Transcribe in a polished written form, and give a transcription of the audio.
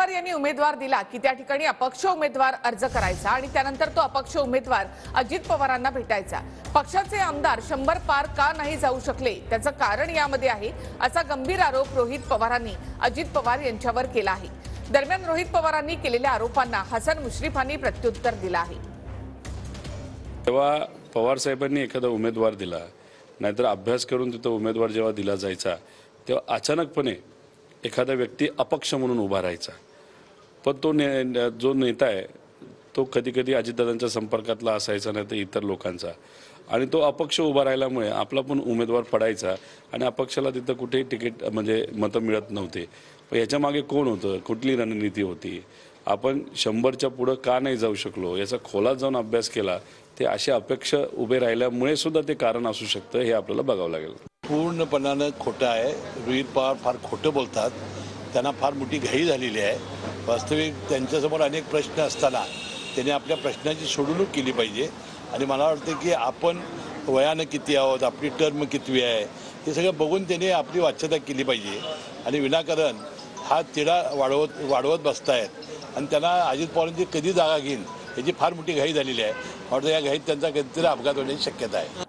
पवार यांनी उमेदवार दिला की त्या ठिकाणी अपक्ष उमेदवार अर्ज करायचा आणि त्यानंतर तो अपक्ष उमेदवार अजित पवारांना भेटायचा। पक्षाचे आमदार 100 पार का नाही जाऊ शकले त्याचं कारण यामध्ये आहे असा गंभीर आरोप रोहित पवारांनी अजित पवार यांच्यावर केला आहे। दरम्यान रोहित पवारांनी केलेल्या आरोपांना हसन मुश्रीफांनी प्रत्युत्तर दिलं आहे। तेव्हा पवार साहेबांनी एखादा उमेदवार दिला नाहीतर अभ्यास करून तिथं उमेदवार जेव्हा दिला जायचा तेव्हा अचानकपणे एखादा व्यक्ती अपक्ष म्हणून उभा राहायचा। पण तो जो नेता आहे तो कधी कधी अजितदादांच्या संपर्कातला असायचा नाही तर इतर लोकांचा, आणि तो अपक्ष उभा राहिल्यामुळे आपला पण उमेदवार पडायचा आणि अपक्षाला तिथं कुठेही तिकीट म्हणजे मतं मिळत नव्हते। पण याच्या मागे कोण होतं, कुठली रणनीती होती, आपण 100च्या पुढे का नाही जाऊ शकलो याचा खोलात जाऊन अभ्यास केला ते असे अपेक्षा उभे राहिल्यामुळे सुद्धा ते कारण असू शकतं हे आपल्याला बघावं लागेल। पूर्णपणानं खोटं आहे। रोहित पवार फार खोटं बोलतात, त्यांना फार मोठी घाई झालेली आहे। वास्तविक त्यांच्यासमोर अनेक प्रश्न असताना त्यांनी आपल्या प्रश्नाची सोडवणूक केली पाहिजे आणि मला वाटतं की आपण वयानं किती आहोत, आपली टर्म कितवी आहे हे सगळं बघून त्यांनी आपली वाच्यता केली पाहिजे आणि विनाकारण हा तिढा वाढवत बसतायत आणि त्यांना अजित पवारांची कधी जागा घेईन याची फार मोठी घाई झालेली आहे। वाटतं या घाईत त्यांचा कधीतरी अपघात होण्याची शक्यता आहे।